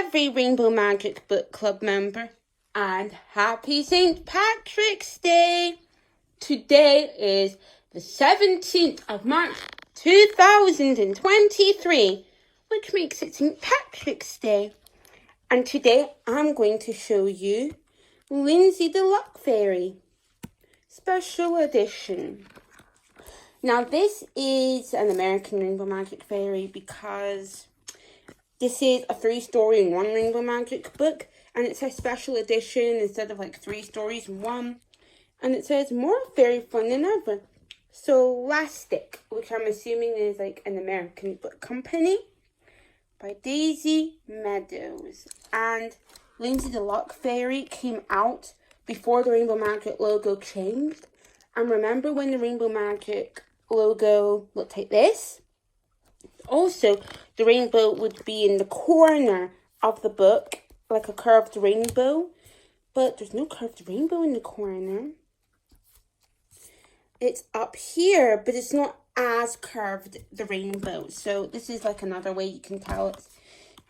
every Rainbow Magic Book Club member, and happy St. Patrick's Day! Today is the 17th of March 2023, which makes it St. Patrick's Day. And today I'm going to show you Lindsay the Luck Fairy, special edition. Now this is an American Rainbow Magic Fairy because this is a 3-story in one Rainbow Magic book, and it's a special edition instead of like 3 stories in one. And it says more fairy fun than ever. Scholastic, which I'm assuming is like an American book company, by Daisy Meadows. And Lindsay the Luck Fairy came out before the Rainbow Magic logo changed. And remember when the Rainbow Magic logo looked like this? Also, the rainbow would be in the corner of the book, like a curved rainbow. But there's no curved rainbow in the corner. It's up here, but it's not as curved, the rainbow. So this is like another way you can tell it's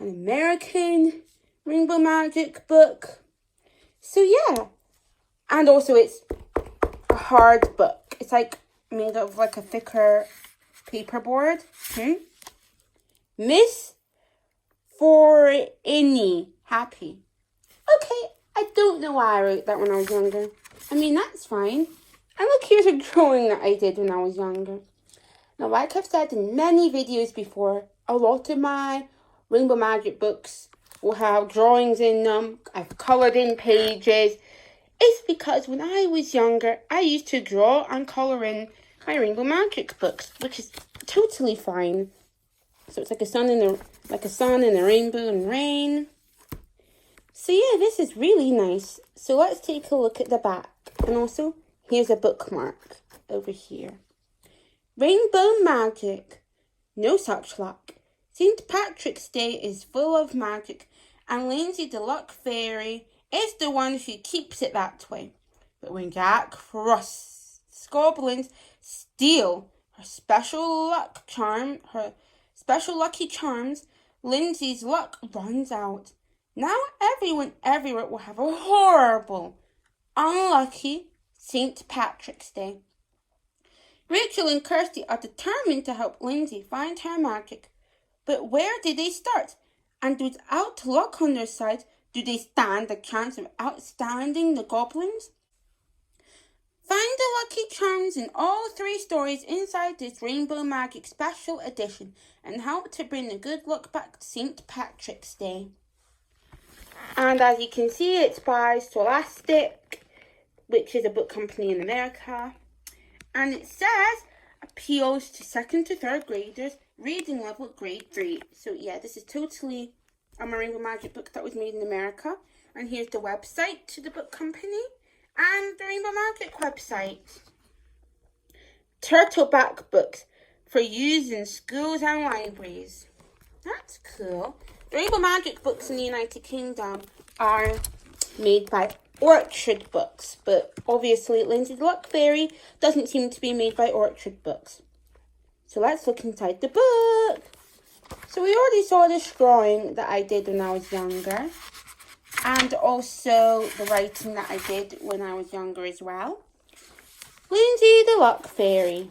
an American Rainbow Magic book. So yeah. And also it's a hard book. It's like made of like a thicker paperboard. Miss for any happy. Okay, I don't know why I wrote that when I was younger. I mean, that's fine. And look, here's a drawing that I did when I was younger. Now, like I've said in many videos before, a lot of my Rainbow Magic books will have drawings in them. I've coloured in pages. It's because when I was younger, I used to draw and colour in my Rainbow Magic books, which is totally fine. So it's like a sun and a rainbow and rain. So yeah, this is really nice. So let's take a look at the back. And also, here's a bookmark over here. Rainbow Magic. No such luck. St. Patrick's Day is full of magic, and Lindsay the Luck Fairy is the one who keeps it that way. But when Jack Frost's goblins steal her special lucky charms, Lindsay's luck runs out. Now everyone everywhere will have a horrible, unlucky St. Patrick's Day. Rachel and Kirsty are determined to help Lindsay find her magic. But where do they start? And without luck on their side, do they stand a chance of outstanding the goblins? Find the lucky charms in all 3 stories inside this Rainbow Magic Special Edition and help to bring the good luck back to St. Patrick's Day. And as you can see, it's by Scholastic, which is a book company in America. And it says, appeals to 2nd to 3rd graders, reading level grade 3. So yeah, this is totally a Rainbow Magic book that was made in America. And here's the website to the book company and the Rainbow Magic website. Turtleback books for use in schools and libraries. That's cool. The Rainbow Magic books in the United Kingdom are made by Orchard Books, but obviously Lindsay the Luck Fairy doesn't seem to be made by Orchard Books. So let's look inside the book. So we already saw this drawing that I did when I was younger, and also the writing that I did when I was younger as well. Lindsay the Luck Fairy.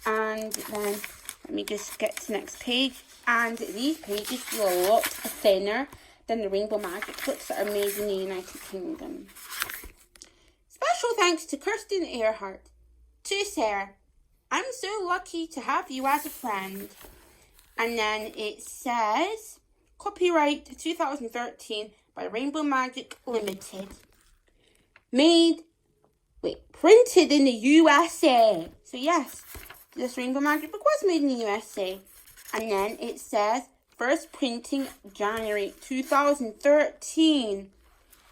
And then let me just get to the next page. And these pages are a lot thinner than the Rainbow Magic books that are made in the United Kingdom. Special thanks to Kirsten Earhart. To Sarah, I'm so lucky to have you as a friend. And then it says, copyright 2013 by Rainbow Magic Limited. Printed in the USA. So yes, this Rainbow Magic book was made in the USA. And then it says, first printing January 2013.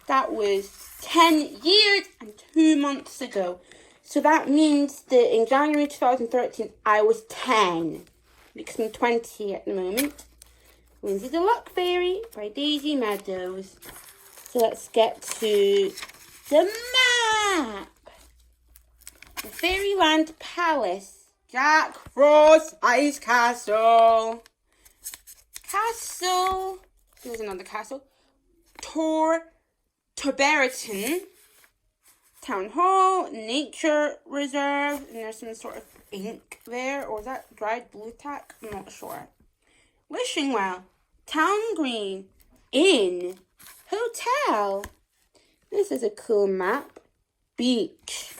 That was 10 years and 2 months ago. So that means that in January 2013, I was 10. Because I'm 20 at the moment. Lindsay the Luck Fairy by Daisy Meadows. So let's get to the map. The Fairyland Palace. Jack Frost's Ice Castle. Castle Here's another castle. Torberton Town Hall, Nature Reserve, and there's some sort of ink there, or is that dried blue tack? I'm not sure. Wishing Well, Town Green, Inn, Hotel. This is a cool map. Beach.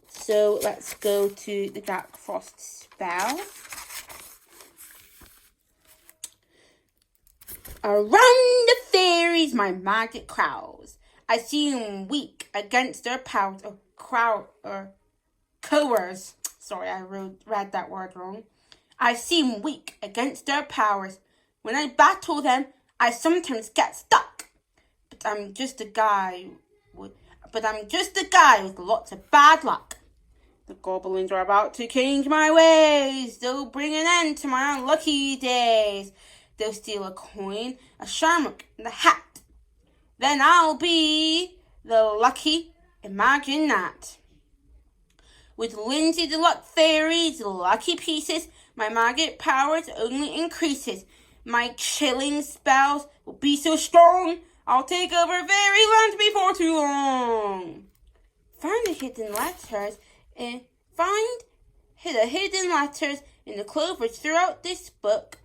So let's go to the Dark Frost spell. Around the fairies my magic crowds. I seem weak against their powers. Cowers. Sorry, I read that word wrong. I seem weak against their powers. When I battle them, I sometimes get stuck. But I'm just a guy with lots of bad luck. The goblins are about to change my ways. They'll bring an end to my unlucky days. They'll steal a coin, a shamrock, and a hat. Then I'll be the lucky, imagine that. With Lindsay the Luck Fairy's lucky pieces, my magic powers only increases. My chilling spells will be so strong, I'll take over Fairyland before too long. Find the hidden letters in the clovers throughout this book,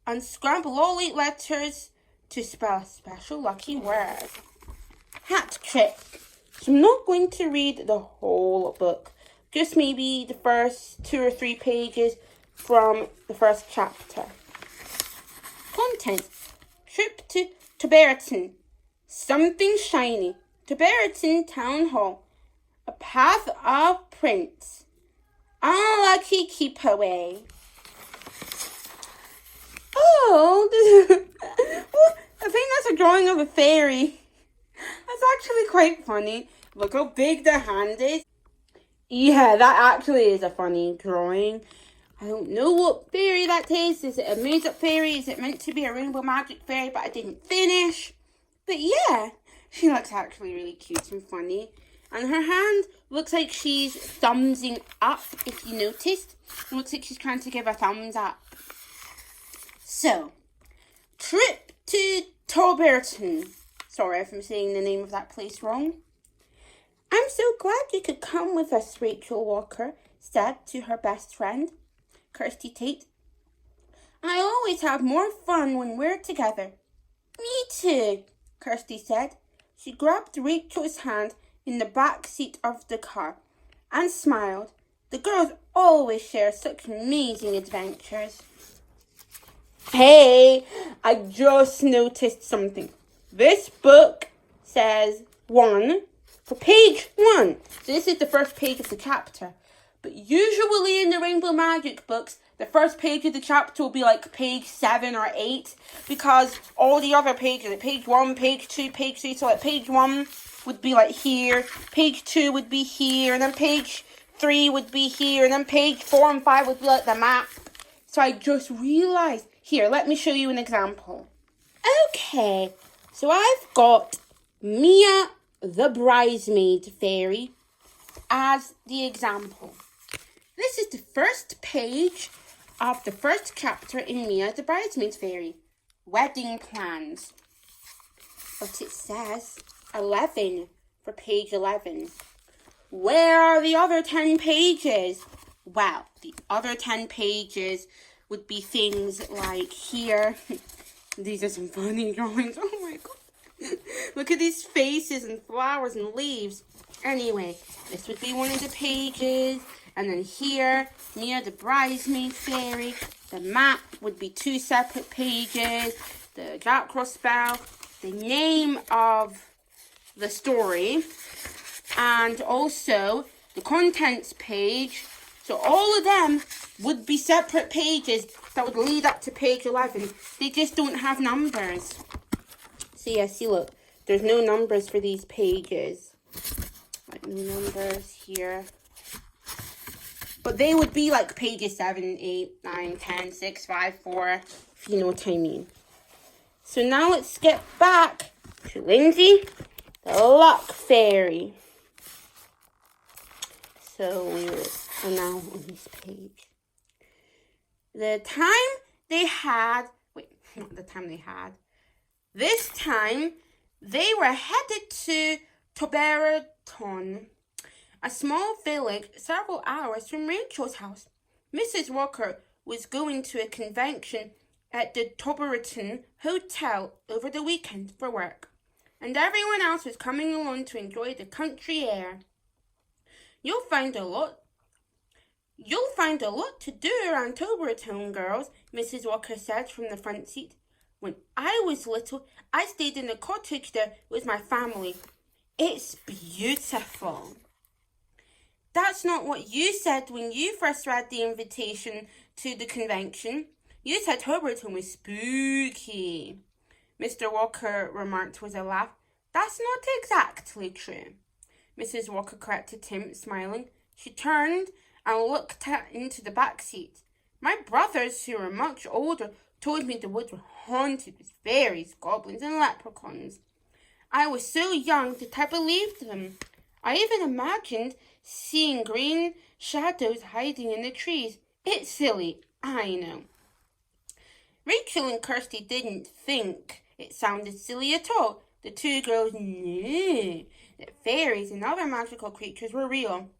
and scramble all 8 letters to spell a special lucky word. Hat trick. So I'm not going to read the whole book, just maybe the first 2 or 3 pages from the first chapter. Contents. Trip to Torberton. Something shiny. Torberton Town Hall. A path of prints. Unlucky keep away. Oh, I think that's a drawing of a fairy. That's actually quite funny. Look how big the hand is. Yeah, that actually is a funny drawing. I don't know what fairy that is. Is it a made-up fairy? Is it meant to be a rainbow magic fairy? But I didn't finish. But yeah, she looks actually really cute and funny. And her hand looks like she's thumbsing up, if you noticed. It looks like she's trying to give a thumbs up. So, trip to Torberton. Sorry if I'm saying the name of that place wrong. I'm so glad you could come with us, Rachel Walker said to her best friend, Kirsty Tate. I always have more fun when we're together. Me too, Kirsty said. She grabbed Rachel's hand in the back seat of the car and smiled. The girls always share such amazing adventures. Hey, I just noticed something. This book says 1 for page 1. So this is the first page of the chapter. But usually in the Rainbow Magic books, the first page of the chapter will be like page 7 or 8. Because all the other pages, like page 1, page 2, page 3. So like page 1 would be like here. Page 2 would be here. And then page 3 would be here. And then page 4 and 5 would be like the map. So I just realised. Here, let me show you an example. Okay, so I've got Mia the Bridesmaid Fairy as the example. This is the first page of the first chapter in Mia the Bridesmaid Fairy, Wedding Plans. But it says 11 for page 11. Where are the other 10 pages? Well, the other 10 pages would be things like here. These are some funny drawings. Oh my god. Look at these faces and flowers and leaves. Anyway, this would be one of the pages. And then here, Mia the Bridesmaid Fairy. The map would be 2 separate pages. The Dark Cross spell. The name of the story. And also the contents page. So all of them would be separate pages that would lead up to page 11. They just don't have numbers. So yeah, see, look. There's no numbers for these pages. Like no numbers here. But they would be like pages 7, 8, 9, 10, 6, 5, 4. If you know what I mean. So now let's get back to Lindsay the Luck Fairy. So we are now on this page. The time they had, not the time they had, This time, they were headed to Toberaton, a small village several hours from Rachel's house. Mrs. Walker was going to a convention at the Toberaton Hotel over the weekend for work, and everyone else was coming along to enjoy the country air. You'll find a lot to do around Toberaton, girls, Mrs. Walker said from the front seat. When I was little, I stayed in a cottage there with my family. It's beautiful. That's not what you said when you first read the invitation to the convention. You said Toberaton was spooky, Mr. Walker remarked with a laugh. That's not exactly true, Mrs. Walker corrected him, smiling. She turned and looked into the back seat. My brothers, who were much older, told me the woods were haunted with fairies, goblins, and leprechauns. I was so young that I believed them. I even imagined seeing green shadows hiding in the trees. It's silly, I know. Rachel and Kirsty didn't think it sounded silly at all. The two girls knew that fairies and other magical creatures were real.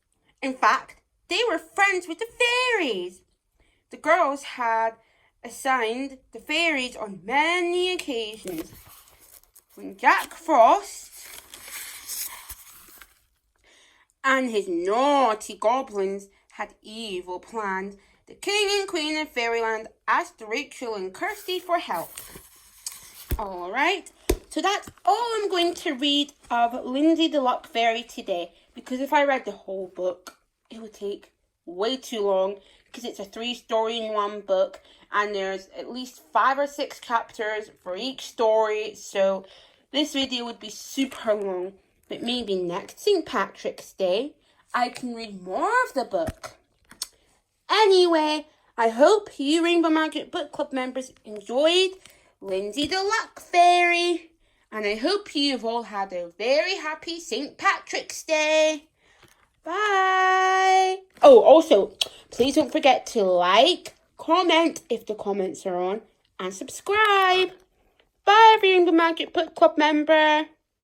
In fact, they were friends with the fairies. The girls had assigned the fairies on many occasions. When Jack Frost and his naughty goblins had evil plans, the king and queen of Fairyland asked Rachel and Kirsty for help. Alright, so that's all I'm going to read of Lindsay the Luck Fairy today, because if I read the whole book, it would take way too long, because it's a 3-story-in-1 book, and there's at least 5 or 6 chapters for each story, so this video would be super long. But maybe next St. Patrick's Day, I can read more of the book. Anyway, I hope you Rainbow Magic Book Club members enjoyed Lindsay the Luck Fairy. And I hope you've all had a very happy St. Patrick's Day. Bye. Oh, also, please don't forget to like, comment if the comments are on, and subscribe. Bye, Rainbow Magic Book Club member.